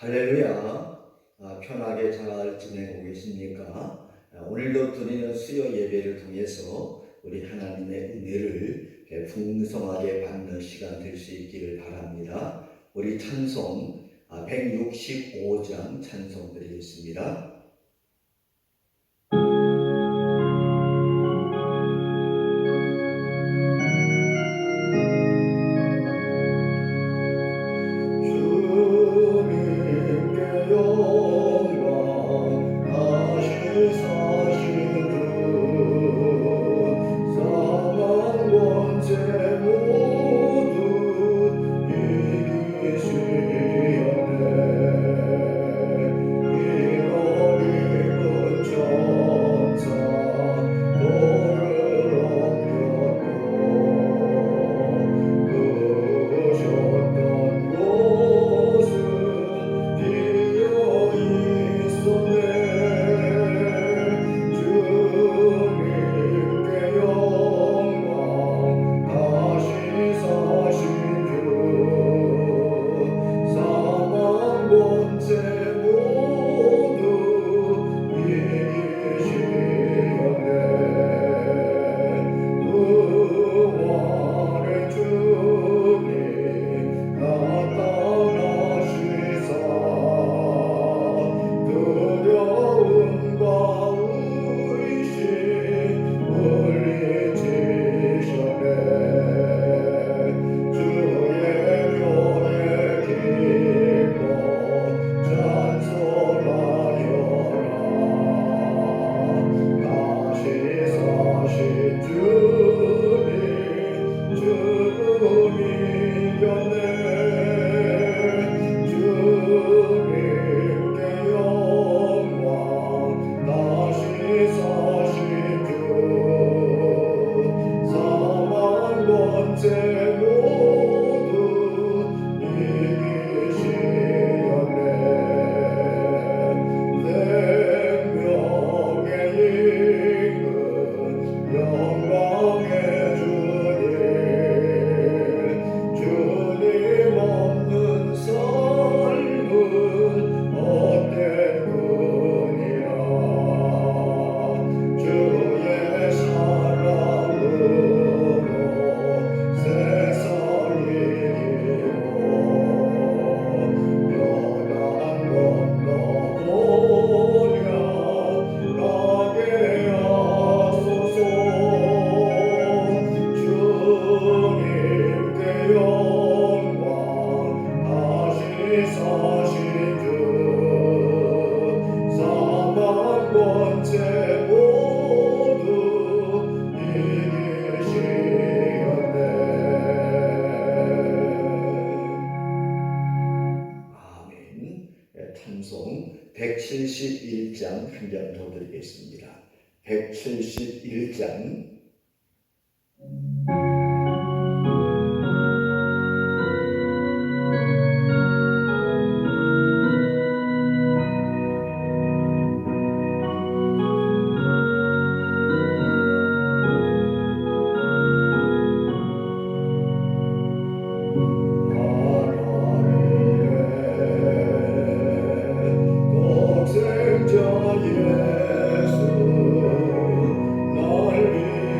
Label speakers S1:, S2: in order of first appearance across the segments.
S1: 할렐루야. 편하게 잘 지내고 계십니까? 오늘도 드리는 수요 예배를 통해서 우리 하나님의 은혜를 풍성하게 받는 시간 될 수 있기를 바랍니다. 우리 찬송 165장 찬송 드리겠습니다. 찬송 171장 한 장 더 드리겠습니다. 171장 독생자 예수 날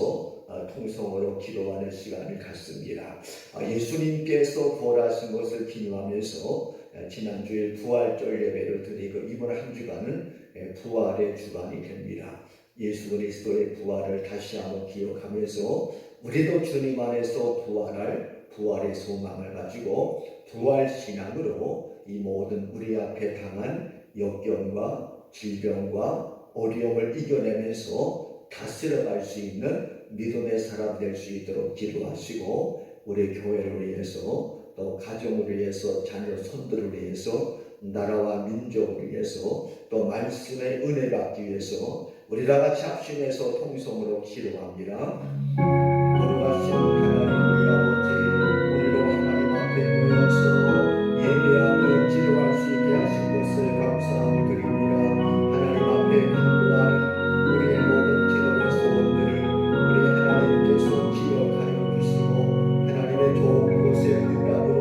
S1: 위해서 통성으로 기도하는 시간을 갖습니다. 예수님께서 부활하신 것을 기념하면서 지난주에 부활절 예배를 드리고 이번 한 주간은 부활의 주간이 됩니다. 예수 그리스도의 부활을 다시 한번 기억하면서 우리도 주님 안에서 부활의 소망을 가지고 부활신앙으로 이 모든 우리 앞에 당한 역경과 질병과 어려움을 이겨내면서 다스려갈 수 있는 믿음의 사람 될 수 있도록 기도하시고, 우리 교회를 위해서 또 가정을 위해서 자녀 손들을 위해서 나라와 민족을 위해서 또 말씀의 은혜 받기 위해서 우리 다 같이 합심해서 통성으로 기도합니다. 거룩하신 하나님 우리 아버지, 오늘도 하나님 앞에 모여서 예배하며 기도할 수 있게 하신 것을 감사함을 드립니다. 하나님 앞에 간구하는 우리의 모든 기도의 소원들을 우리 하나님께서 기억하여 주시고 하나님의 좋은 곳에 응답으로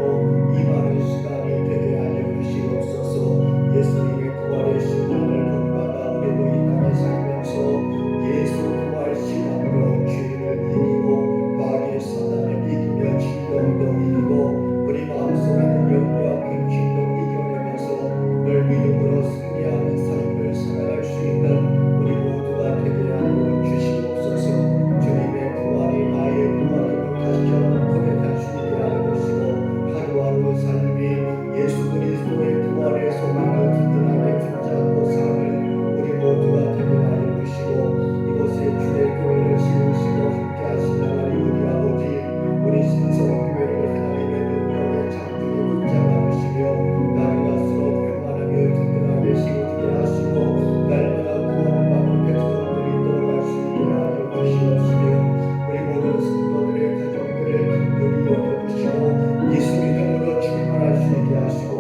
S1: 임하는 시간이 되게 하여 주시옵소서. 예수님의 부활의 신앙을 본받아 우리도 이 땅에 살면서 예수 부활 신앙으로 죄를 이기고 마귀의 사단을 이기며 질병도 이기고 우리 마음속에 있는 영과 근심도 이겨내면서 늘 믿음으로 승리하는 삶을 살아갈 수 있는 우리 모두가 되게 하여 주시옵소서. 주님의 부활이 나의 부활임을 다시 한번 고백할 수 있게 하여 주시고 하루하루 삶이 예수 그리스도의 부활의 소망을 든든하게 붙잡고 사는 우리 모두가 되게 하여 주시고, 이곳에 주의 교회를 세우시고 함께 하신 하나님 우리 아버지, 우리 신성교회를 하나님의 능력의 장중에 붙잡아 주시며 날이 갈수록 평안하며 든든하게 세워지게 하시고 날마다 구원받는 백성들이 떠날 수 있게 하여 주시옵시며, 우리 모든 성도들의 가정들을 간절히 여겨주시고 예수 믿음으로 출발할 수 있게 하시고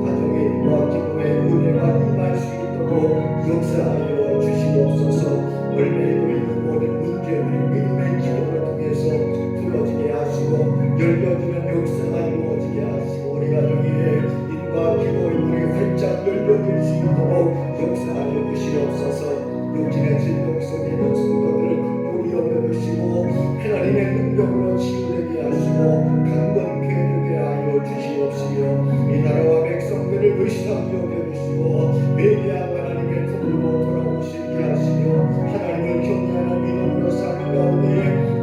S1: 가정의 일과 기도의 은혜가 임할 수 있도록 역사하여 주시옵소서. 얼매이고 있는 모든 문제들이 믿음의 기도를 통해서 풀어지게 하시고 열려지는 역사가 이루어지게 하시고 우리 가정의 일과 기도의 문이 활짝 열려질 수 있도록 역사하여 주시옵소서. 육신의 질병 속에 있는 성도들을 긍휼히 여겨주시고 하나님의 능력으로 치유되게 하시고 강건케 되게 하여 주시옵시며 이 나라와 백성들을 의심하게 여겨주시고 회개한 하나님의 품으로 돌아오시게 하시며 하나님을 경외하는 믿음으로 사는 가운데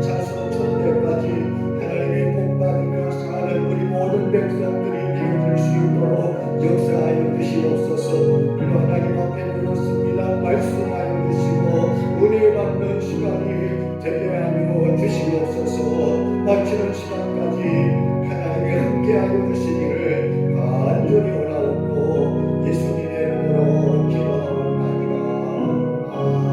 S1: 자손 천대까지 하나님의 복받으며 사는 우리 모든 백성들이 되어질 수 있도록 역사하여 주시옵소서. 그리고 하나님 앞에 모였습니다. 말씀하여 주시고 은혜 받는 시간이 되게 하여 주시옵소서. 마치는 시간까지 하나님이 함께하여 주시기를 간절히 원하옵고 예수님의 이름으로 기도하옵나이다. 아멘.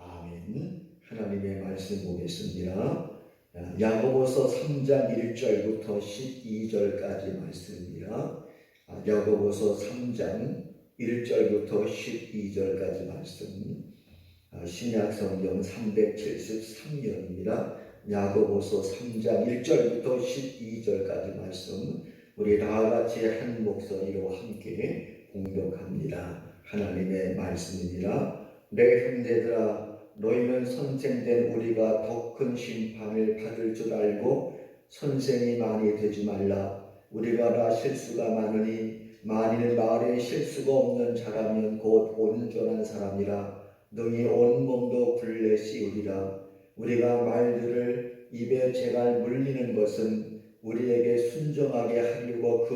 S1: 아멘. 하나님의 말씀 보겠습니다. 야고보서 3장 1절부터 12절까지 말씀입니다. 야고보서 3장 1절부터 12절까지 말씀. 신약 성경 373년입니다. 야고보서 3장 1절부터 12절까지 말씀. 우리 다 같이 한 목소리로 함께 공독합니다. 하나님의 말씀입니다. 내 형제들아, 너희는 선생된 우리가 더 큰 심판을 받을 줄 알고 선생이 많이 되지 말라. 우리가 다 실수가 많으니 만일 말에 실수가 없는 자라면 곧 온전한 사람이라 너희 온몸도 굴레 씌우리라. 우리가 말들을 입에 재갈 물리는 것은 우리에게 순종하게 하려고 그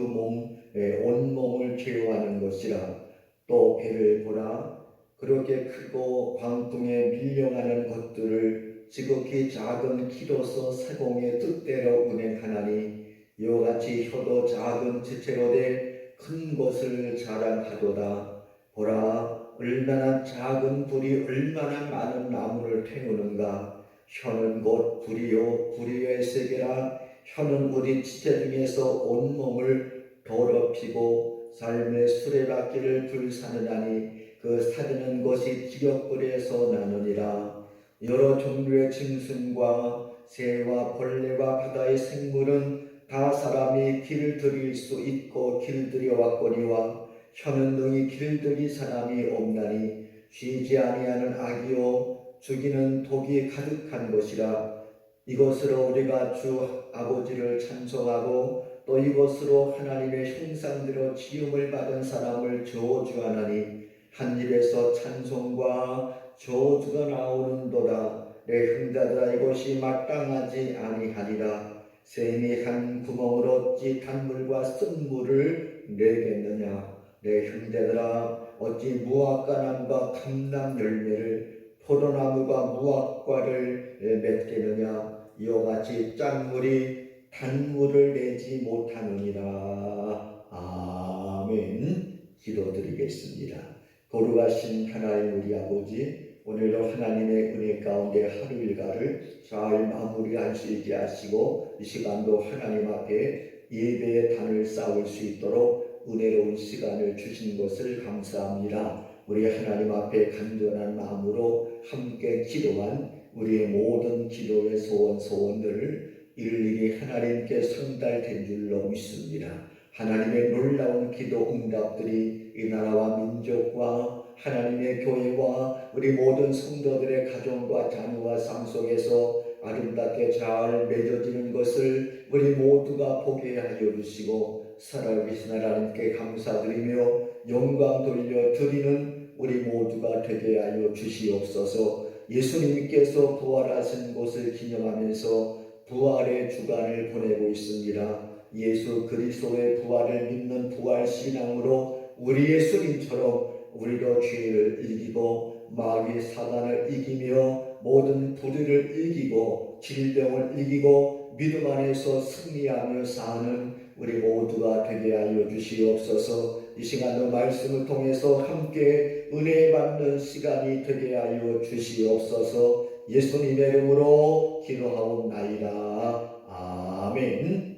S1: 온몸을 제어하는 것이라. 또 배를 보라. 그렇게 크고 광풍에 밀려가는 것들을 지극히 작은 키로서 세공의 뜻대로 운행하나니 이와 같이 혀도 작은 지체로 돼 큰 것을 자랑하도다. 보라, 얼마나 작은 불이 얼마나 많은 나무를 태우는가. 혀는 곧 불이요 불의의 세계라. 혀는 우리 지체 중에서 온몸을 더럽히고 삶의 수레바퀴를 불사느냐니 그 사드는 것이 지역불에서 나느니라. 여러 종류의 짐승과 새와 벌레와 바다의 생물은 다 사람이 길들일 수 있고 길들여 왔거니와 혀는 능히 길들이 사람이 없나니 쉬지 아니하는 악이요 죽이는 독이 가득한 것이라. 이것으로 우리가 주 아버지를 찬송하고 또 이것으로 하나님의 형상대로 지음을 받은 사람을 저주하나니 한 입에서 찬송과 저주가 나오는도다. 내 형제들아 이것이 마땅하지 아니하리라. 샘이 한 구멍으로 어찌 단물과 쓴물을 내겠느냐. 내 형제들아 어찌 무화과 나무가 감람 열매를 포도나무가 무화과를 맺겠느냐. 이와 같이 짠물이 단물을 내지 못하느니라. 아멘. 기도드리겠습니다. 거룩하신 하나님 우리 아버지, 오늘도 하나님의 은혜 가운데 하루 일과를 잘 마무리할 수 있게 하시고 이 시간도 하나님 앞에 예배의 단을 쌓을 수 있도록 은혜로운 시간을 주신 것을 감사합니다. 우리 하나님 앞에 간절한 마음으로 함께 기도한 우리의 모든 기도의 소원들을 일일이 하나님께 전달된 줄로 믿습니다. 하나님의 놀라운 기도 응답들이 이 나라와 민족과 하나님의 교회와 우리 모든 성도들의 가정과 자녀와 삶 속에서 아름답게 잘 맺어지는 것을 우리 모두가 보게 하여 주시고 살아계신 하나님께 감사드리며 영광 돌려드리는 우리 모두가 되게 하여 주시옵소서. 예수님께서 부활하신 것을 기념하면서 부활의 주간을 보내고 있습니다. 예수 그리스도의 부활을 믿는 부활신앙으로 우리 예수님처럼 우리도 죄를 이기고 마귀 사단을 이기며 모든 불의를 이기고 질병을 이기고 믿음 안에서 승리하며 사는 우리 모두가 되게 하여 주시옵소서. 이 시간도 말씀을 통해서 함께 은혜 받는 시간이 되게 하여 주시옵소서. 예수님의 이름으로 기도하옵나이다. 아멘.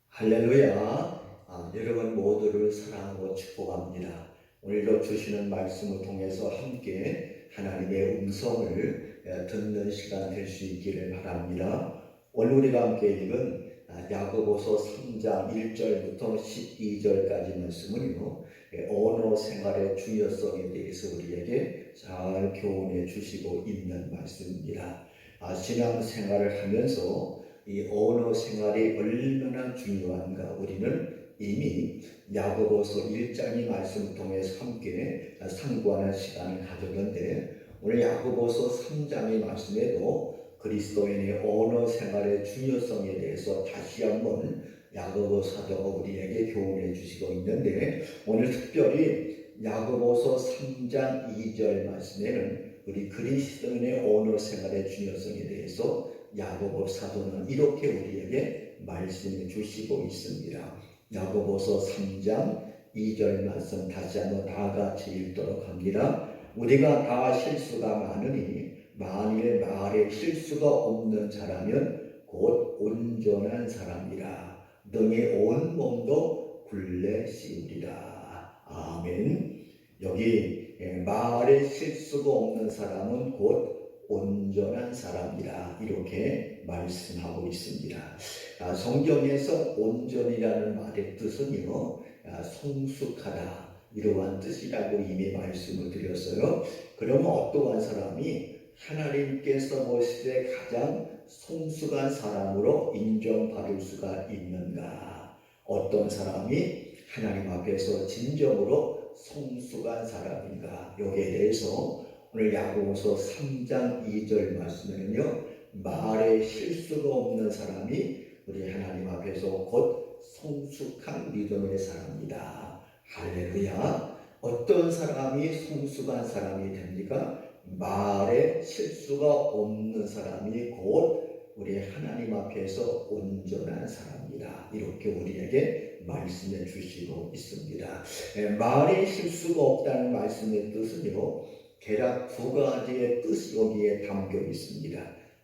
S1: 할렐루야. 여러분 모두를 사랑하고 축복합니다. 오늘도 주시는 말씀을 통해서 함께 하나님의 음성을 듣는 시간 될 수 있기를 바랍니다. 오늘 우리가 함께 읽은 야고보서 3장 1절부터 12절까지 말씀은요, 언어 생활의 중요성에 대해서 우리에게 잘 교훈해 주시고 있는 말씀입니다. 신앙 생활을 하면서 이 언어 생활이 얼마나 중요한가 우리는 이미 야고보서 1장의 말씀을 통해서 함께 상고하는 시간을 가졌는데, 오늘 야고보서 3장의 말씀에도 그리스도인의 언어 생활의 중요성에 대해서 다시 한번 야고보 사도가 우리에게 교훈해 주시고 있는데, 오늘 특별히 야고보서 3장 2절 말씀에는 우리 그리스도인의 언어 생활의 중요성에 대해서 야고보 사도는 이렇게 우리에게 말씀해 주시고 있습니다. 야고보서 3장 2절 말씀 다시 한번 다 같이 읽도록 합니다. 우리가 다 실수가 많으니 만일 말에 실수가 없는 자라면 곧 온전한 사람이라. 능히 온 몸도 굴레 씌우리라. 아멘. 여기 말에 실수가 없는 사람은 곧 온전한 사람이라 이렇게 말씀하고 있습니다. 성경에서 온전이라는 말의 뜻은요, 성숙하다 이러한 뜻이라고 이미 말씀을 드렸어요. 그러면 어떠한 사람이 하나님께서 보실 때 가장 성숙한 사람으로 인정받을 수가 있는가? 어떤 사람이 하나님 앞에서 진정으로 성숙한 사람인가? 여기에 대해서 오늘 야고보서 3장 2절 말씀에는요, 말에 실수가 없는 사람이 우리 하나님 앞에서 곧 성숙한 믿음의 사람이다. 할렐루야. 어떤 사람이 성숙한 사람이 됩니까? 말에 실수가 없는 사람이 곧 우리 하나님 앞에서 온전한 사람이다. 이렇게 우리에게 말씀해 주시고 있습니다. 말에 실수가 없다는 말씀의 뜻은요, 대략 두 가지의 뜻이 여기에 담겨 있습니다.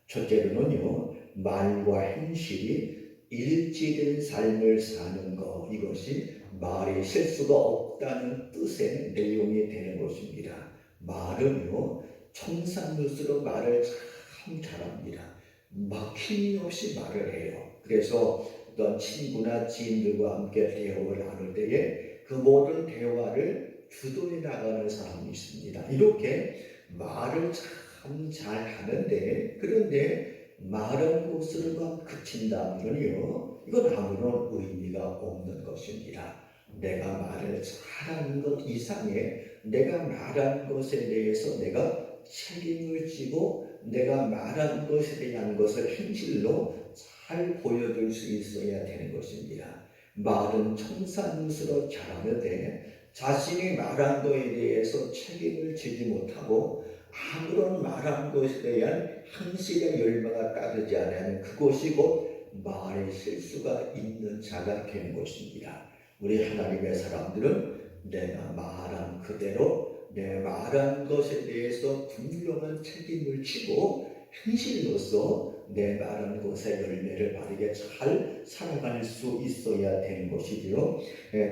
S1: 첫째로는요, 말과 행실이 일치된 삶을 사는 것, 이것이 말에 실수가 없다는 뜻의 내용이 되는 것입니다. 말은요, 청산누수로 말을 참 잘합니다. 막힘이 없이 말을 해요. 그래서 어떤 친구나 지인들과 함께 대화를 나눌 때에 그 모든 대화를 주도해 나가는 사람이 있습니다. 이렇게 말을 참 잘하는데, 그런데 말한 곳으로만 그친다면요, 이건 아무런 의미가 없는 것입니다. 내가 말을 잘하는 것 이상에 내가 말한 것에 대해서 내가 책임을 지고 내가 말한 것에 대한 것을 현실로 잘 보여줄 수 있어야 되는 것입니다. 말은 청산스러 잘하는데 자신이 말한 것에 대해서 책임을 지지 못하고 아무런 말한 것에 대한 항실의 열매가 따르지 않으면 그것이 곧 말의 실수가 있는 자가 되는 것입니다. 우리 하나님의 사람들은 내가 말한 그대로 내 말한 것에 대해서 분명한 책임을 지고 행실로서 내 말한 것의 열매를 바르게 잘 살아갈 수 있어야 되는 것이지요.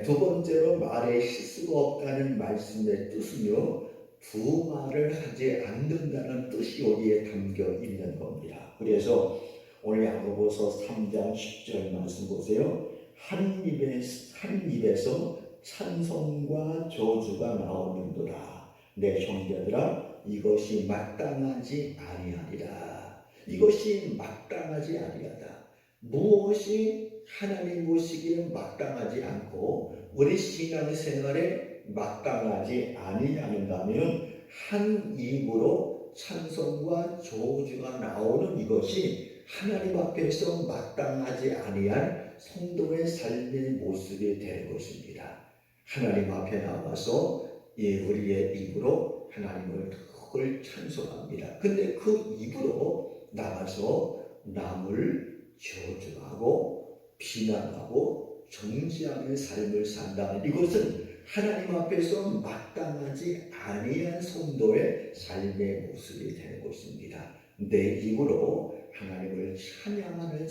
S1: 두 번째로 말에 실수가 없다는 말씀의 뜻은요, 두 말을 하지 않는다는 뜻이 여기에 담겨 있는 겁니다. 그래서 오늘 야고보서 3장 10절 말씀 보세요. 한 입에서 찬송과 저주가 나오는도다. 내 형제들아, 이것이 마땅하지 아니하리라. 이것이 마땅하지 아니하다. 무엇이 하나님 보시기에 마땅하지 않고 우리 신앙생활에 마땅하지 아니하는가면 한 입으로 찬송과 저주가 나오는 이것이 하나님 앞에서 마땅하지 아니한 성도의 삶의 모습이 되는 것입니다. 하나님 앞에 나와서 우리의 입으로 하나님을 늘 찬송합니다. 근데 그 입으로 나가서 남을 저주하고 비난하고 정죄하는 삶을 산다면 이것은 하나님 앞에서 마땅하지 아니한 성도의 삶의 모습이 되는 것입니다. 내 입으로 하나님을 찬양하는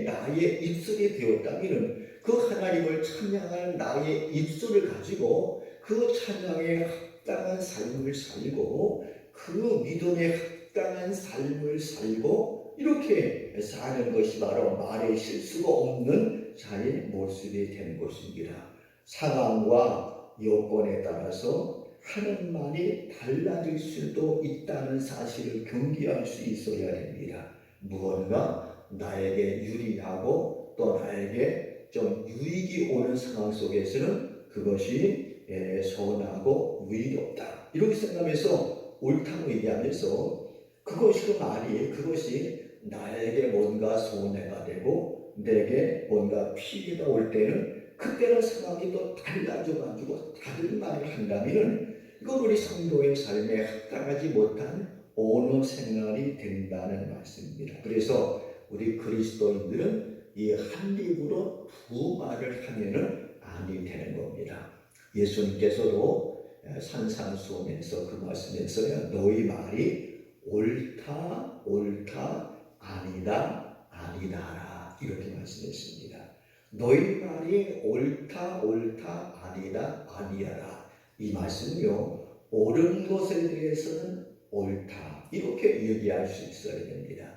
S1: 나의 입술이 되었다면 그 하나님을 찬양할 나의 입술을 가지고 그 찬양에 합당한 삶을 살고 그 믿음에 합당한 삶을 살고 이렇게 사는 것이 바로 말에 실수가 없는 자의 모습이 되는 것입니다. 상황과 여건에 따라서 하는 말이 달라질 수도 있다는 사실을 경계할 수 있어야 됩니다. 무언가 나에게 유리하고 또 나에게 좀 유익이 오는 상황 속에서는 그것이 선하고 의롭다 이렇게 생각하면서 옳다고 얘기하면서 그것이 나에게 뭔가 손해가 되고 내게 뭔가 피해가 올 때는 그때는 상황이 또 달라져가지고 다른 말을 한다면 이건 우리 성도의 삶에 합당하지 못한 언어 생활이 된다는 말씀입니다. 그래서 우리 그리스도인들은 이 한 입으로 두 말을 하면은 아니 되는 겁니다. 예수님께서도 산상수훈에서 그 말씀에서요, 너희 말이 옳다 아니다 아니다라 이렇게 말씀했습니다. 너희 말이 옳다 아니다 아니하라 이 말씀은요, 옳은 것에 대해서는 옳다 이렇게 얘기할 수 있어야 됩니다.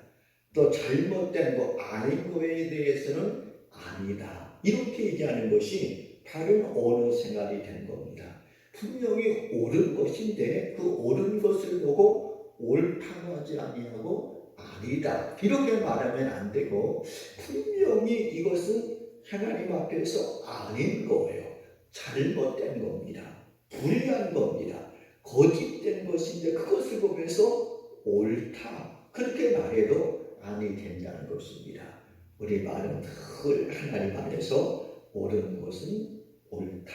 S1: 또 잘못된 거 아닌 거에 대해서는 아니다 이렇게 얘기하는 것이 바른 언어 생활이 된 겁니다. 분명히 옳은 것인데 그 옳은 것을 보고 옳다고 하지 아니하고 아니다 이렇게 말하면 안 되고 분명히 이것은 하나님 앞에서 아닌 거예요. 잘못된 겁니다. 불의한 겁니다. 거짓된 것인데 그것을 보면서 옳다 그렇게 말해도 아니 된다는 것입니다. 우리 말은 늘 하나님 안에서 옳은 것은 옳다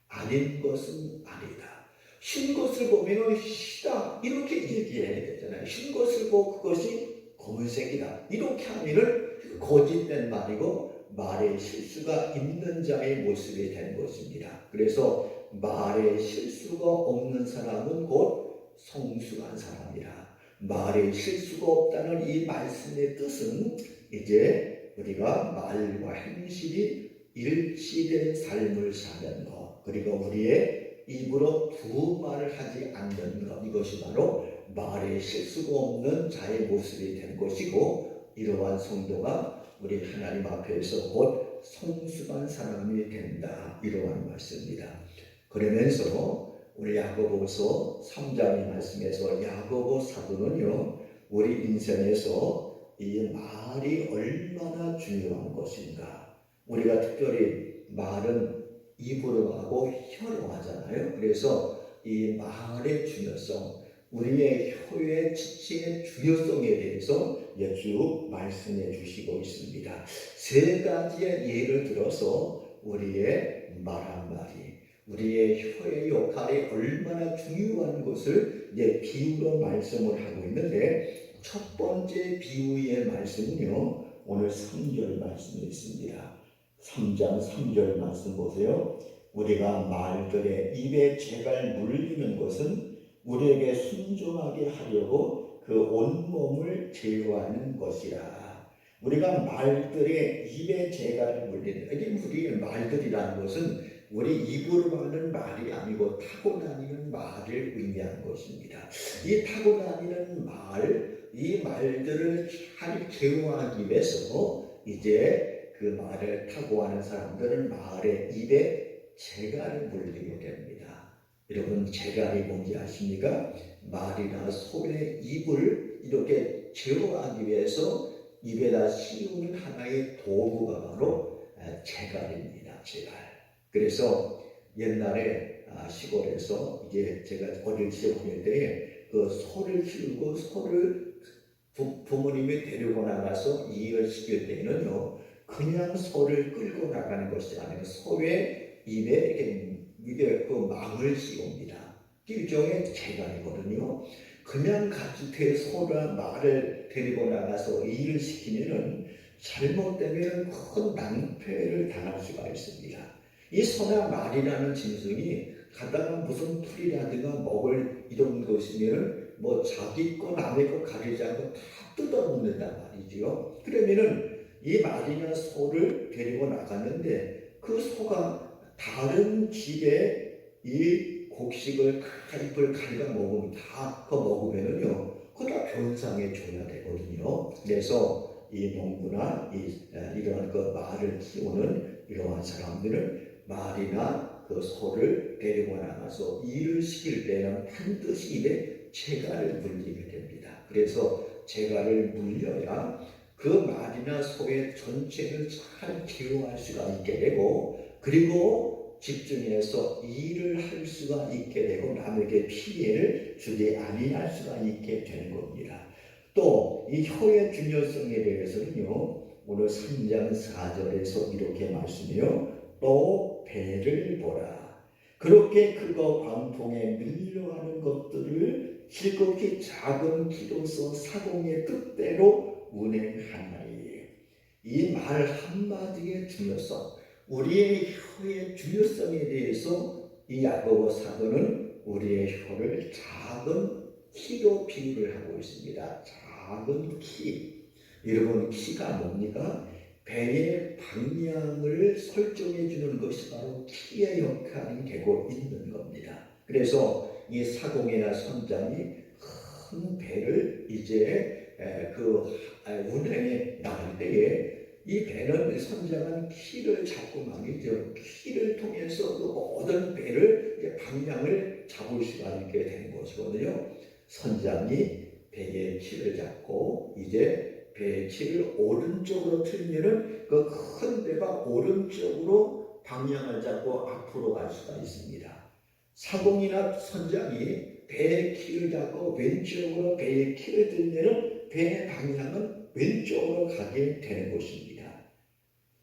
S1: 아닌 것은 아니다. 신 것을 보면 희다 이렇게 얘기해야 되잖아요. 신 것을 보고 그것이 검은색이다 이렇게 하면은 거짓된 말이고 말에 실수가 있는 자의 모습이 되는 것입니다. 그래서 말에 실수가 없는 사람은 곧 성숙한 사람이라. 말에 실수가 없다는 이 말씀의 뜻은 이제 우리가 말과 행실이 일치된 삶을 사는 것, 그리고 우리의 입으로 두 말을 하지 않는 것, 이것이 바로 말에 실수가 없는 자의 모습이 된 것이고, 이러한 성도가 우리 하나님 앞에서 곧 성숙한 사람이 된다, 이러한 말씀입니다. 그러면서 우리 야고보서 3장의 말씀에서 야고보 사도는요, 우리 인생에서 이 말이 얼마나 중요한 것인가. 우리가 특별히 말은 입으로 하고 혀로 하잖아요. 그래서 이 말의 중요성, 우리의 혀의 지칭의 중요성에 대해서 쭉 말씀해 주시고 있습니다. 세 가지의 예를 들어서 우리의 말 한마디, 우리의 혀의 역할이 얼마나 중요한 것을 비유로 말씀을 하고 있는데, 첫 번째 비유의 말씀은요, 오늘 3절 말씀에 있습니다. 3장 3절 말씀 보세요. 우리가 말들의 입에 재갈 물리는 것은 우리에게 순종하게 하려고 그 온몸을 제어하는 것이라. 우리가 말들의 입에 재갈을 물리는, 이게 우리의 말들이라는 것은 우리 입으로 하는 말이 아니고 타고다니는 말을 의미하는 것입니다. 이 타고다니는 말, 이 말들을 잘 제어하기 위해서 이제 그 말을 타고 하는 사람들은 말의 입에 재갈을 물리게 됩니다. 여러분, 재갈이 뭔지 아십니까? 말이나 소의 입을 이렇게 제어하기 위해서 입에다 씌우는 하나의 도구가 바로 재갈입니다. 재갈. 그래서 옛날에 시골에서 이제 제가 어릴 때 보낼 때에 그 소를 키우고 소를 부모님이 데리고 나가서 일을 시킬 때는요, 그냥 소를 끌고 나가는 것이 아니라 소의 입에 이게 그 망을 씌웁니다. 일종의 재갈이거든요. 그냥 가축의 소나 말을 데리고 나가서 일을 시키면은 잘못되면 큰 낭패를 당할 수가 있습니다. 이 소나 말이라는 짐승이 가다가 무슨 풀이라든가 먹을 이런 것이면 뭐 자기 거 남의 거 가리지 않고 다 뜯어먹는단 말이지요. 그러면은 이 말이나 소를 데리고 나갔는데 그 소가 다른 집에 이 곡식을 잎을 갉아 먹으면 다 먹으면은요, 그거 다 변상에 줘야 되거든요. 그래서 이 농부나 이러한 그 말을 키우는 이러한 사람들은 말이나 그 소를 데리고 나가서 일을 시킬 때는 반드시 입에 재갈을 물리게 됩니다. 그래서 재갈을 물려야 그 말이나 소의 전체를 잘 제어할 수가 있게 되고, 그리고 집중해서 일을 할 수가 있게 되고 남에게 피해를 주지 아니할 수가 있게 되는 겁니다. 또 이 혀의 중요성에 대해서는요, 오늘 3장 4절에서 이렇게 말씀해요. 또 배를 보라. 그렇게 크고 광풍에 밀려가는 것들을 즐겁게 작은 키로서 사공의 뜻대로 운행하나니. 이 말 한마디의 중요성, 우리의 혀의 중요성에 대해서 이 야고보 사도는 우리의 혀를 작은 키로 비유를 하고 있습니다. 작은 키. 여러분, 키가 뭡니까? 배의 방향을 설정해 주는 것이 바로 키의 역할이 되고 있는 겁니다. 그래서 이 사공이나 선장이 큰 배를 이제 운행에 나갈 때에 이 배는 선장은 키를 잡고 말이죠. 키를 통해서 그 모든 배를 이제 방향을 잡을 수가 있게 되는 것이거든요. 선장이 배의 키를 잡고 이제 배의 키를 오른쪽으로 틀면은 그 큰 배가 오른쪽으로 방향을 잡고 앞으로 갈 수가 있습니다. 사공이나 선장이 배의 키를 잡고 왼쪽으로 배의 키를 들면은 배의 방향은 왼쪽으로 가게 되는 것입니다.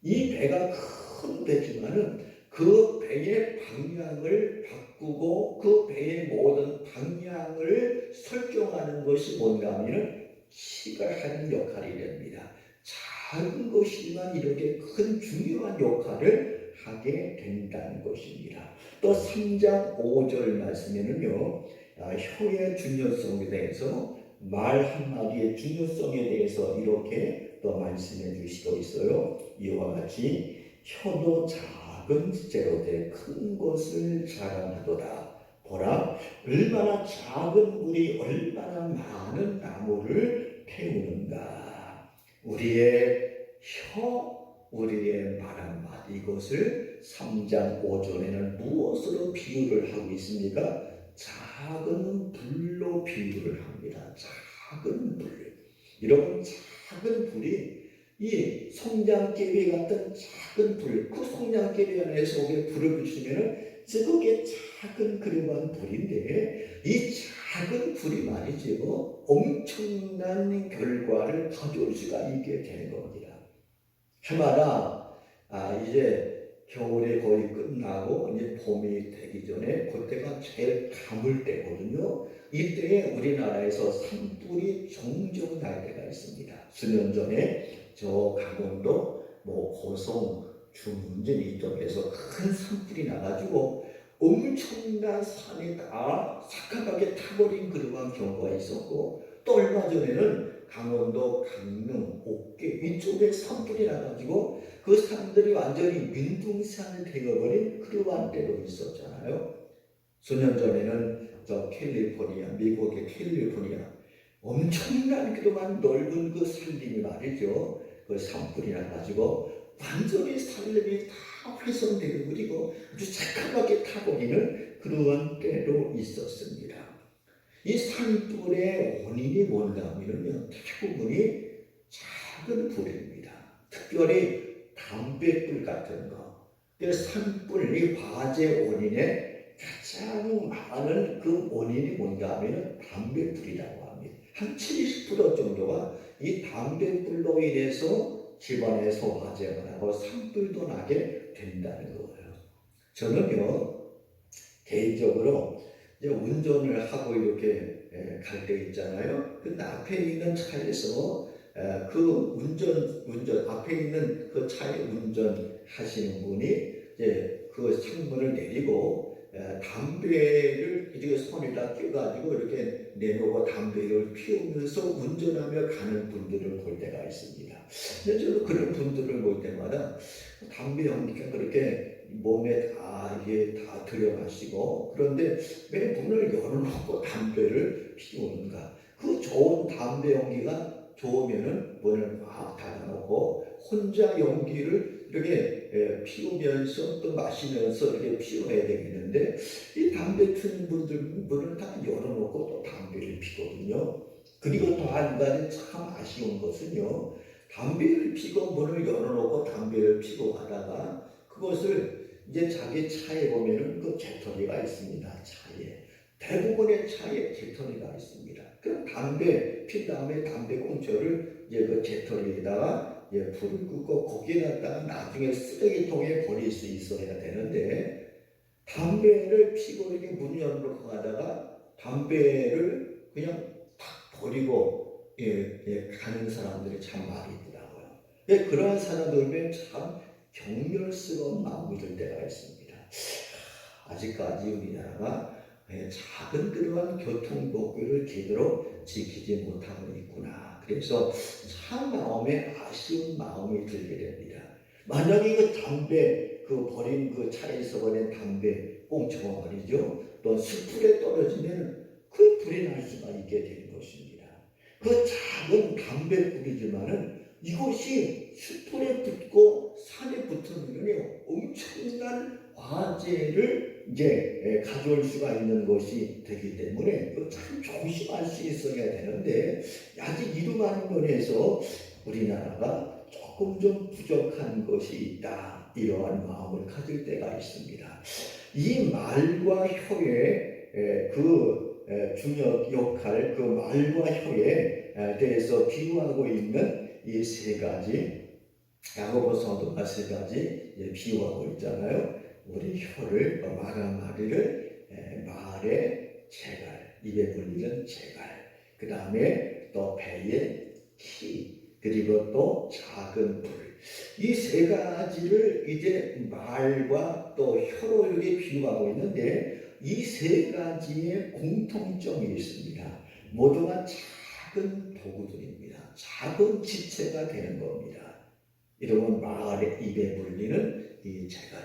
S1: 이 배가 큰 배지만은 그 배의 방향을 바꾸고 그 배의 모든 방향을 설정하는 것이 뭔가 하면은 키가 하는 역할이 됩니다. 작은 것이지만 이렇게 큰 중요한 역할을 하게 된다는 것입니다. 또 3장 5절 말씀에는요, 혀의 중요성에 대해서, 말 한마디의 중요성에 대해서 이렇게 또 말씀해 주시고 있어요. 이와 같이 혀도 작은 재로 돼 큰 것을 자랑하도다. 보라, 얼마나 작은 물이 얼마나 많은 나무를 태우는가. 우리의 혀, 우리의 말 한마디, 이것을 3장 5절에는 무엇으로 비유를 하고 있습니까? 작은 불로 비유를 합니다. 작은 불. 여러분, 작은 불이 이 성냥개비 같은 작은 불, 그 성냥개비 안에 속에 불을 붙이면은 그게 작은 그러한 불인데, 이 작은 불이 말이죠, 엄청난 결과를 가져올 수가 있게 되는 겁니다. 해마다 이제 겨울이 거의 끝나고 이제 봄이 되기 전에 그때가 제일 가물 때거든요. 이때에 우리나라에서 산불이 종종 날 때가 있습니다. 수년 전에 저 강원도 고성 중진 이쪽에서 큰 산불이 나가지고 엄청난 산이 다 삭막하게 타버린 그러한 경우가 있었고, 또 얼마 전에는 강원도 강릉 옥계 이쪽에 산불이 나가지고 그 산들이 완전히 민둥산을 되어버린 그러한 때도 있었잖아요. 수년 전에는 저 캘리포니아, 미국의 캘리포니아 엄청난 그동안 넓은 그 산림이 말이죠, 그 산불이 나가지고 완전히 산림이 다 훼손되고 그리고 아주 새까맣게 타버리는 그러한 때도 있었습니다. 이 산불의 원인이 뭔가 하면요, 대부분이 작은 불입니다. 특별히 담배불 같은 거. 산불, 이 화재 원인의 가장 많은 그 원인이 뭔가 하면 담배불이라고 합니다. 한 70% 정도가 이 담배불로 인해서 집안에서 화재가 나고 산불도 나게 된다는 거예요. 저는요, 개인적으로 이제 운전을 하고 이렇게 갈 때 있잖아요. 근데 앞에 있는 차에서 그 운전 앞에 있는 그 차에 운전하시는 분이 이제 그 창문을 내리고 담배를 이렇게 손에다 껴가지고 이렇게 내놓고 담배를 피우면서 운전하며 가는 분들을 볼 때가 있습니다. 근데 저도 그런 분들을 볼 때마다 담배 연기가 그렇게 몸에 이게 다 들어가시고, 그런데 왜 문을 열어놓고 담배를 피우는가? 그 좋은 담배 연기가 좋으면은 문을 막 닫아놓고 혼자 연기를 이렇게 피우면서 또 마시면서 이렇게 피워야 되겠는데, 이 담배 피우는 분들 문을 다 열어놓고 또 담배를 피거든요. 그리고 또 한 가지 참 아쉬운 것은요, 담배를 피고 문을 열어놓고 담배를 피고 가다가 그것을 이제 자기 차에 보면은 그 재터리가 있습니다. 차에. 대부분의 차에 재터리가 있습니다. 그럼 담배 핀 다음에 담배 꽁초를 이제 그 재터리에다가 불을 끄고 거기에다가 나중에 쓰레기통에 버릴 수 있어야 되는데, 담배를 피고 이렇게 문 열어놓고 가다가 담배를 그냥 탁 버리고 가는 사람들이 참 많이 있더라고요. 그러한 사람들 보면 참 경멸스러운 마음이 들 때가 있습니다. 아직까지 우리나라가 작은 그러한 교통법규를 제대로 지키지 못하고 있구나. 그래서 참 마음에 아쉬운 마음이 들게 됩니다. 만약에 그 담배, 그 버린 그 차에서 버린 담배 꽁초가 말이죠, 또 숯불에 떨어지면 그 불이 날 수가 있게 되는 것입니다. 그 작은 담배불이지만은 이것이 숯불에 붙고 산에 붙으면요, 엄청난 화재를 이제 가져올 수가 있는 것이 되기 때문에 참 조심할 수 있어야 되는데, 아직 이러한 면에서 우리나라가 조금 좀 부족한 것이 있다, 이러한 마음을 가질 때가 있습니다. 이 말과 혀의 중요 역할, 그 말과 혀에 대해서 비유하고 있는 이 세 가지, 야고보서도 세 가지 비유하고 있잖아요. 우리 혀를, 말 한마디를 말의 재갈, 입에 불리는 재갈, 그 다음에 또 배의 키, 그리고 또 작은 불, 이 세 가지를 이제 말과 또 혀로 이렇게 비유하고 있는데, 이 세 가지의 공통점이 있습니다. 모두가 작은 도구들입니다. 작은 지체가 되는 겁니다. 이러면 말의 입에 물리는 이 재갈,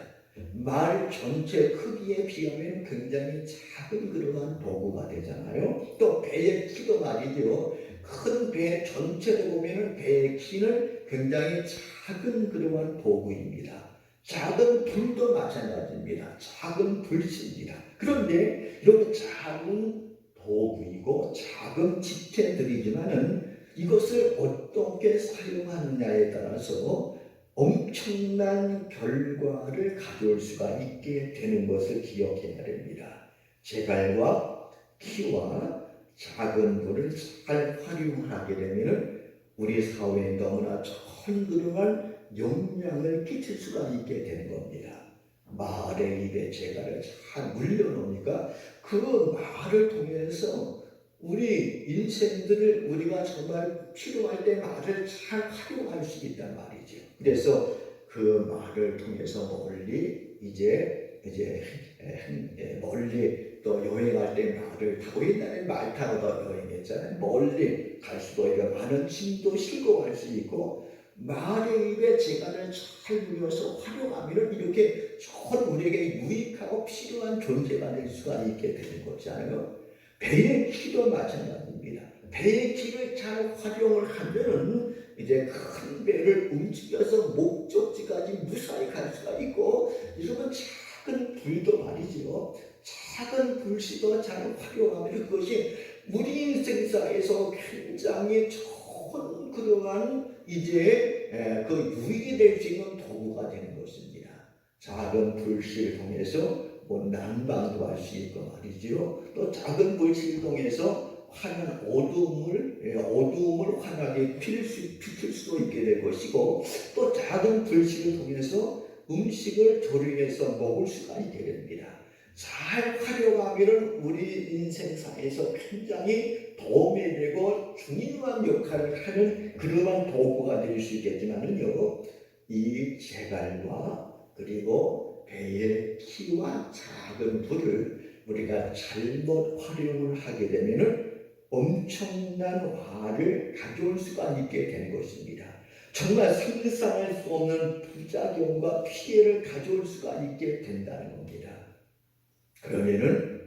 S1: 말 전체 크기에 비하면 굉장히 작은 그러한 도구가 되잖아요. 또 배의 키도 말이죠. 큰 배 전체를 보면은 배의 키는 굉장히 작은 그러한 도구입니다. 작은 불도 마찬가지입니다. 작은 불씨입니다. 그런데 이렇게 작은 도구이고 작은 집체들이지만은 이것을 어떻게 사용하느냐에 따라서 엄청난 결과를 가져올 수가 있게 되는 것을 기억해야 됩니다. 재갈과 키와 작은 불을 잘 활용하게 되면 우리 사회에 너무나 전그러한 영향을 끼칠 수가 있게 되는 겁니다. 말의 입에 재갈을 잘 물려놓으니까 그 말을 통해서 우리 인생들을 우리가 정말 필요할 때 말을 잘 활용할 수 있단 말이죠. 그래서 그 말을 통해서 멀리 멀리 또 여행할 때 말을 타고 옛날에 말 타고 여행했잖아요. 멀리 갈 수도 있고 많은 짐도 실고 갈 수 있고 말의 입에 재갈을 잘 물려서 활용하면 이렇게 전 우리에게 유익하고 필요한 존재가 될 수가 있게 되는 거잖아요. 배의 키도 마찬가지입니다. 배의 키를 잘 활용을 하면은 이제 큰 배를 움직여서 목적지까지 무사히 갈 수가 있고, 이러면 작은 불도 말이죠. 작은 불씨도 잘 활용하면 그것이 우리 인생사에서 굉장히 좋은 그러한 그 유익이 될 수 있는 도구가 되는 것입니다. 작은 불씨를 통해서 난방도 할 수 있고 말이죠. 또 작은 불씨를 통해서 환한 어두움을 환하게 비출 수도 있게 될 것이고, 또 작은 불씨를 통해서 음식을 조리해서 먹을 수가 있게 됩니다. 잘 활용하면 우리 인생사에서 굉장히 도움이 되고 중요한 역할을 하는 그러한 도구가 될 수 있겠지만은요, 이 재갈과 그리고 배의 키와 작은 불을 우리가 잘못 활용을 하게 되면은 엄청난 화를 가져올 수가 있게 되는 것입니다. 정말 상상할 수 없는 부작용과 피해를 가져올 수가 있게 된다는 겁니다. 그러면은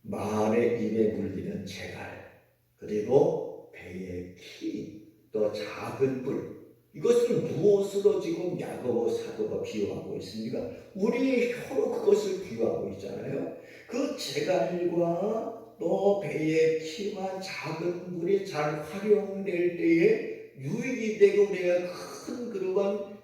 S1: 말의 입에 물리는 재갈, 그리고 배의 키, 또 작은 불, 이것을 무엇으로 지금 야고보 사도가 비유하고 있습니까? 우리의 혀로 그것을 비유하고 있잖아요. 그 재갈과 또 배의 키와 작은 불이 잘 활용될 때에 유익이 되고 우리가 큰 그러한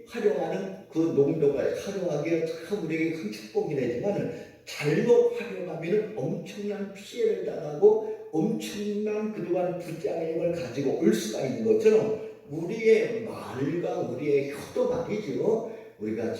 S1: 활용하는 그 농도가 활용하기가 참 우리에게 큰 축복이 되지만 잘못 활용하면 엄청난 피해를 당하고 엄청난 그러한 부작용을 가지고 올 수가 있는 것처럼 우리의 말과 우리의 혀도 말이죠. 우리가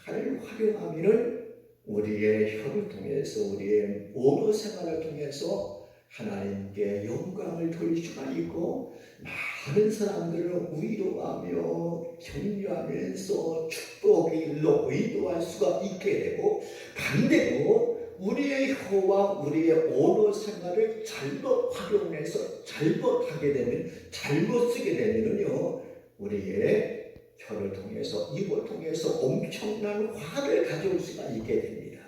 S1: 잘 활용하면 우리의 혀를 통해서 우리의 언어 생활을 통해서 하나님께 영광을 돌릴 수가 있고 많은 사람들을 위로하며 격려하면서 축복의 일로 의도할 수가 있게 되고, 반대로 우리의 혀와 우리의 언어 생활을 잘못 활용해서 잘못하게 되면, 잘못 쓰게 되면요, 우리의 혀를 통해서, 입을 통해서 엄청난 화를 가져올 수가 있게 됩니다.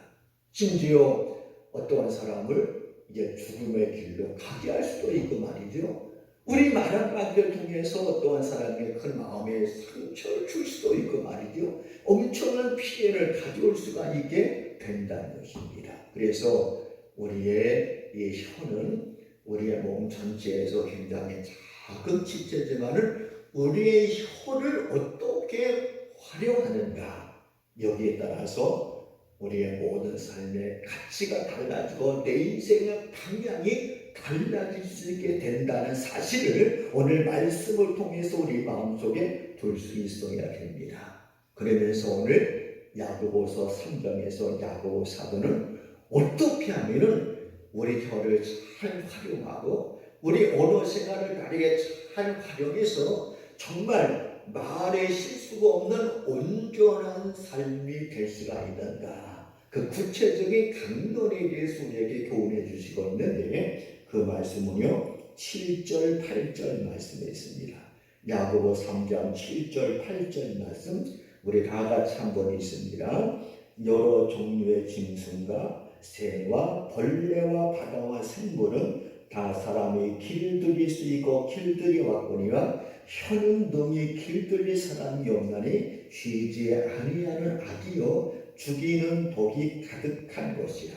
S1: 심지어 어떠한 사람을 이제 죽음의 길로 가게 할 수도 있고 말이죠. 우리 말 한마디를 통해서 어떠한 사람의 큰 마음에 상처를 줄 수도 있고 말이죠. 엄청난 피해를 가져올 수가 있게 된다는 것입니다. 그래서 우리의 이 혀는 우리의 몸 전체에서 굉장히 작은 지체지만은 우리의 혀를 어떻게 활용하는가, 여기에 따라서 우리의 모든 삶의 가치가 달라지고 내 인생의 방향이 달라질 수 있게 된다는 사실을 오늘 말씀을 통해서 우리 마음속에 둘 수 있어야 됩니다. 그러면서 오늘 야고보서 3장에서 야고보 사도는 어떻게 하면은 우리 혀를 잘 활용하고 우리 언어 생활을 다르게 잘 활용해서 정말 말에 실수가 없는 온전한 삶이 될 수가 있는가, 그 구체적인 강론에 대해서 우리에게 교훈해 주시고 있는데, 그 말씀은요 7절 8절 말씀에 있습니다. 야고보 3장 7절 8절 말씀 우리 다 같이 한번 읽습니다. 여러 종류의 짐승과 새와 벌레와 바다와 생물은 다 사람이 길들일 수 있고 길들이 왔거니와 혀는 능히 길들일 사람이 없나니 쉬지 아니하는 악이요 죽이는 독이 가득한 것이라.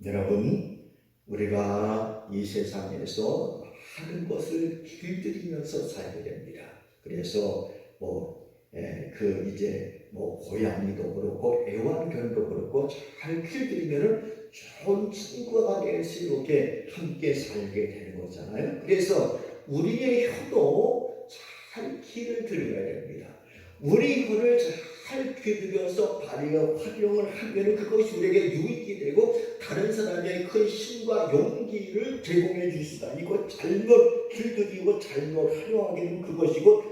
S1: 여러분, 우리가 이 세상에서 하는 것을 길들이면서 살게 됩니다. 그래서 고양이도 그렇고 애완견도 그렇고 잘 길들이면은 좋은 친구가 돼서 이렇게 함께 살게 되는 거잖아요. 그래서 우리의 혀도 잘 길을 들여야 됩니다. 우리 혀를 잘 길들여서 활용을 하면 그것이 우리에게 유익이 되고 다른 사람의 큰 힘과 용기를 제공해 줄 수가 있고 잘못 길들이고 잘못 활용하게 되면 그것이고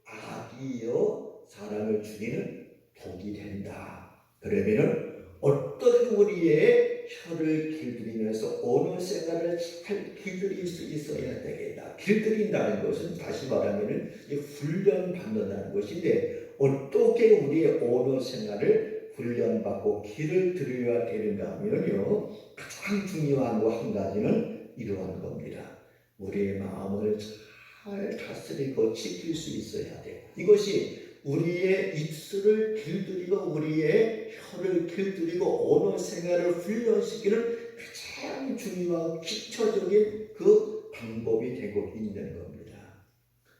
S1: 악이요 사람을 죽이는 독이 된다. 그러면은 어떻게 우리의 혀를 길들이면서 언어 생활을 잘 길들일 수 있어야 되겠다. 길들인다는 것은 다시 말하면은 훈련 받는다는 것인데 어떻게 우리의 언어 생활을 훈련받고 길을 들여야 되는가 하면요 가장 중요한 거 한 가지는 이러한 겁니다. 우리의 마음을 잘 다스리고 지킬 수 있어야 돼요. 이것이 우리의 입술을 길들이고 우리의 혀를 길들이고 언어 생활을 훈련시키는 가장 중요한 기초적인 그 방법이 되고 있는 겁니다.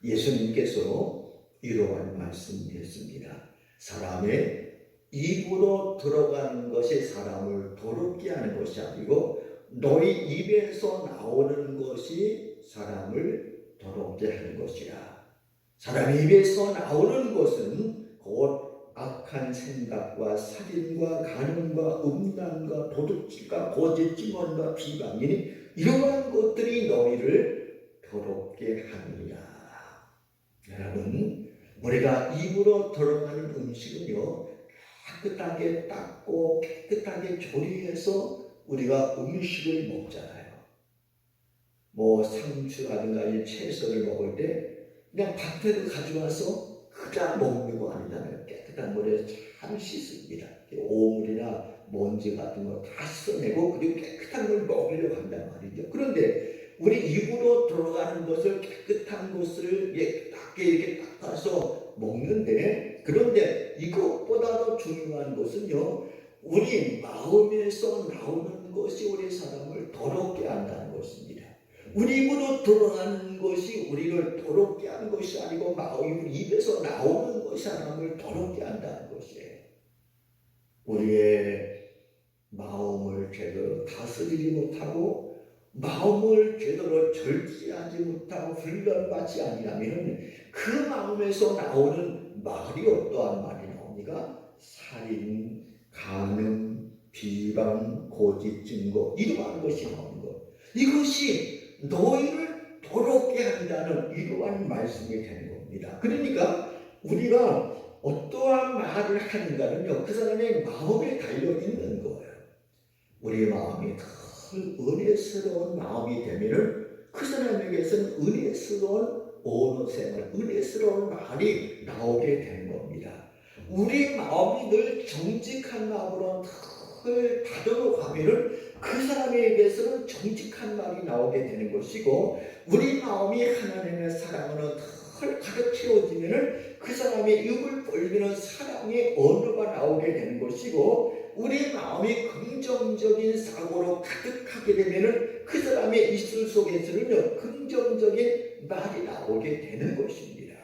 S1: 예수님께서 이러한 말씀이었습니다. 사람의 입으로 들어가는 것이 사람을 더럽게 하는 것이 아니고 너희 입에서 나오는 것이 사람을 더럽게 하는 것이라. 사람의 입에서 나오는 것은 곧 악한 생각과 살인과 간음과 음란과 도둑질과 거짓 증언과 비방이니 이러한 것들이 너희를 더럽게 하느니라. 여러분, 우리가 입으로 들어가는 음식은요 깨끗하게 닦고 깨끗하게 조리해서 우리가 음식을 먹잖아요. 상추라든가 이 채소를 먹을 때 그냥 밭에서 가져와서 그냥 먹는 거 아니잖아요. 깨끗한 물에 잘 씻습니다. 오물이나 먼지 같은 거 다 씻어내고 그리고 깨끗한 걸 먹으려고 한단 말이죠. 그런데 우리 입으로 들어가는 것을 깨끗한 것을 깨끗하게 이렇게 닦아서 먹는데 그런데 이것보다 더 중요한 것은요 우리 마음에서 나오는 것이 우리 사람을 더럽게 한다는 것입니다. 우리 입으로 들어가는 것이 우리를 더럽게 하는 것이 아니고 입에서 나오는 것이 사람을 더럽게 한다는 것이에요. 우리의 마음을 제대로 다스리지 못하고 마음을 제대로 절제하지 못하고 훈련받지 아니하면 그 마음에서 나오는 말이 어떠한 말이 나옵니까? 살인, 간음, 비방, 고집, 증거 이러한 것이 나오는 것. 이것이 너희를 더럽게 한다는 이러한 말씀이 되는 겁니다. 그러니까 우리가 어떠한 말을 하는가는요 그 사람의 마음에 달려 있는 거예요. 우리의 마음이 큰 은혜스러운 마음이 되면은 그 사람에게서는 은혜스러운 언어 생활, 은혜스러운 말이 나오게 되는 겁니다. 우리 마음이 늘 정직한 마음으로 늘 다듬어 가면은 그 사람에게서는 정직한 말이 나오게 되는 것이고 우리 마음이 하나님의 사랑으로 늘 가득 채워지면은 그 사람의 입을 벌리는 사랑의 언어가 나오게 되는 것이고 우리 마음이 긍정적인 사고로 가득하게 되면은 그 사람의 입술 속에서는요 긍정적인 말이 나오게 되는 것입니다.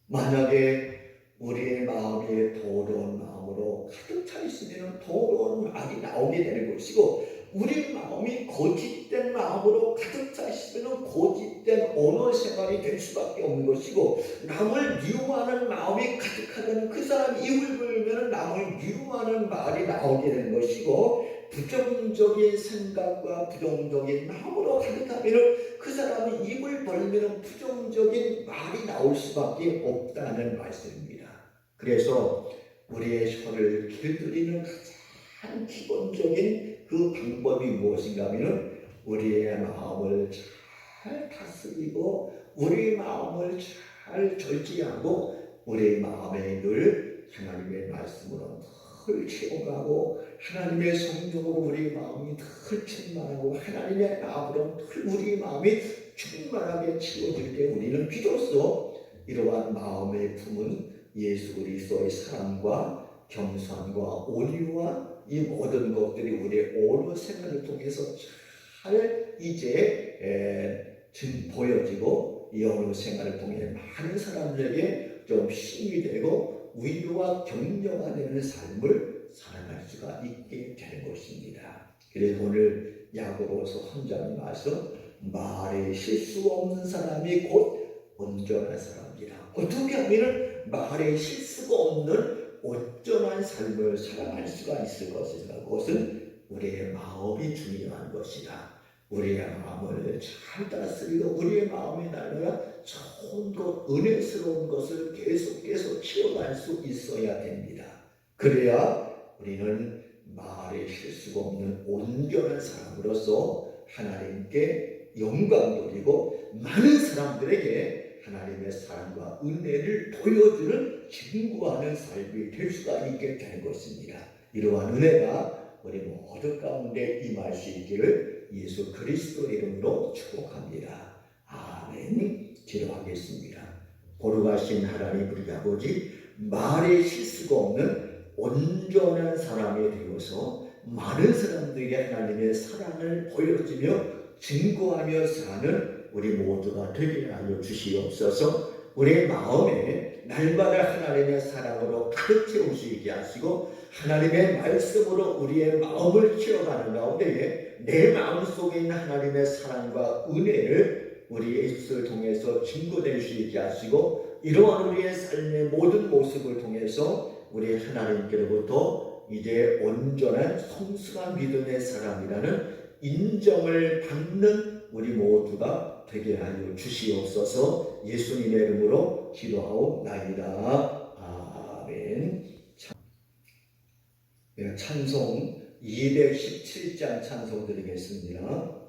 S1: 만약에 우리의 마음이 더러운 마음으로 가득 차 있으면 더러운 말이 나오게 되는 것이고 우리 마음이 거짓된 마음으로 가득 차 있으면 거짓된 언어 생활이 될 수밖에 없는 것이고 남을 미워하는 마음이 가득하다면 그 사람이 입을 벌리면 남을 미워하는 말이 나오게 되는 것이고 부정적인 생각과 부정적인 마음으로 가득하면 그 사람이 입을 벌리면 부정적인 말이 나올 수밖에 없다는 말씀입니다. 그래서 우리의 혀를 길들이는 가장 기본적인 그 방법이 무엇인가 하면 우리의 마음을 잘 다스리고 우리의 마음을 잘 절제하고 우리의 마음에 늘 하나님의 말씀으로 늘 채워가고 하나님의 성령으로 우리의 마음이 늘 충만하고 하나님의 마음으로 늘 우리의 마음이 충만하게 채워질 때 우리는 비로소 이러한 마음의 품은 예수 그리스도의 사랑과 겸손과 온유와 이 모든 것들이 우리의 오늘 생활을 통해서 잘 이제 보여지고 이 어느 생활을 통해 많은 사람들에게 좀 힘이 되고 위로와 격려가 되는 삶을 살아갈 수가 있게 되는 것입니다. 그래서 오늘 야고보서 한 장에 와서 말에 실수 없는 사람이 곧 온전한 사람이라. 어떻게 하면 말에 실수가 없는 온전한 삶을 살아갈 수가 있을 것인가? 그것은 우리의 마음이 중요한 것이다. 우리의 마음을 잘 다스리고 우리의 마음에 날아가 좋은 것, 은혜스러운 것을 계속 키워갈 수 있어야 됩니다. 그래야 우리는 말에 실수가 없는 온전한 사람으로서 하나님께 영광 돌리고 많은 사람들에게 하나님의 사랑과 은혜를 보여주는 증거하는 삶이 될 수가 있게 되는 것입니다. 이러한 은혜가 우리 모두 가운데 임할 수 있기를 예수 그리스도의 이름으로 축복합니다. 아멘. 기도하겠습니다. 거룩하신 하나님 우리 아버지, 말에 실수가 없는 온전한 사람이 되어서 많은 사람들에게 하나님의 사랑을 보여주며 증거하며 사는 우리 모두가 되게 하여 주시옵소서. 우리의 마음에 날마다 하나님의 사랑으로 가득 채울 수 있게 하시고 하나님의 말씀으로 우리의 마음을 키워가는 가운데 내 마음속에 있는 하나님의 사랑과 은혜를 우리의 입술을 통해서 증거될 수 있게 하시고 이러한 우리의 삶의 모든 모습을 통해서 우리 하나님께로부터 이제 온전한 성숙한 믿음의 사람이라는 인정을 받는 우리 모두가 되게 하여 주시옵소서. 예수님의 이름으로 기도하옵나이다. 아멘. 찬송 217장 찬송 드리겠습니다.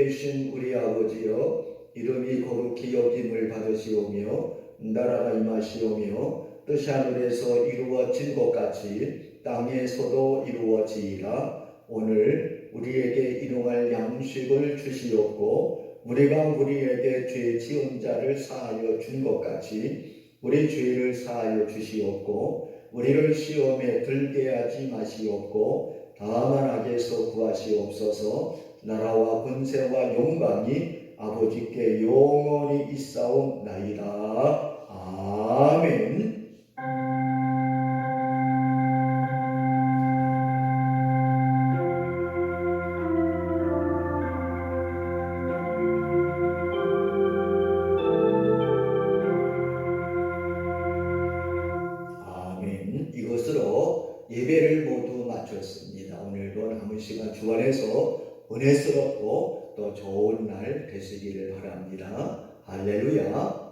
S1: 계신 우리 아버지여, 이름이 거룩히 여김을 받으시오며 나라가 임하시오며 뜻이 하늘에서 이루어진 것 같이 땅에서도 이루어지이라. 오늘 우리에게 일용할 양식을 주시옵고 우리가 우리에게 죄 지은 자를 사하여 준 것 같이 우리 죄를 사하여 주시옵고 우리를 시험에 들게 하지 마시옵고 다만 악에서 구하시옵소서. 나라와 권세와 영광이 아버지께 영원히 있사옵나이다. 아멘. 아멘. 이것으로 예배를 모두 마쳤습니다. 오늘도 남은 시간 주 안에서 은혜스럽고 또 좋은 날 되시기를 바랍니다. 할렐루야.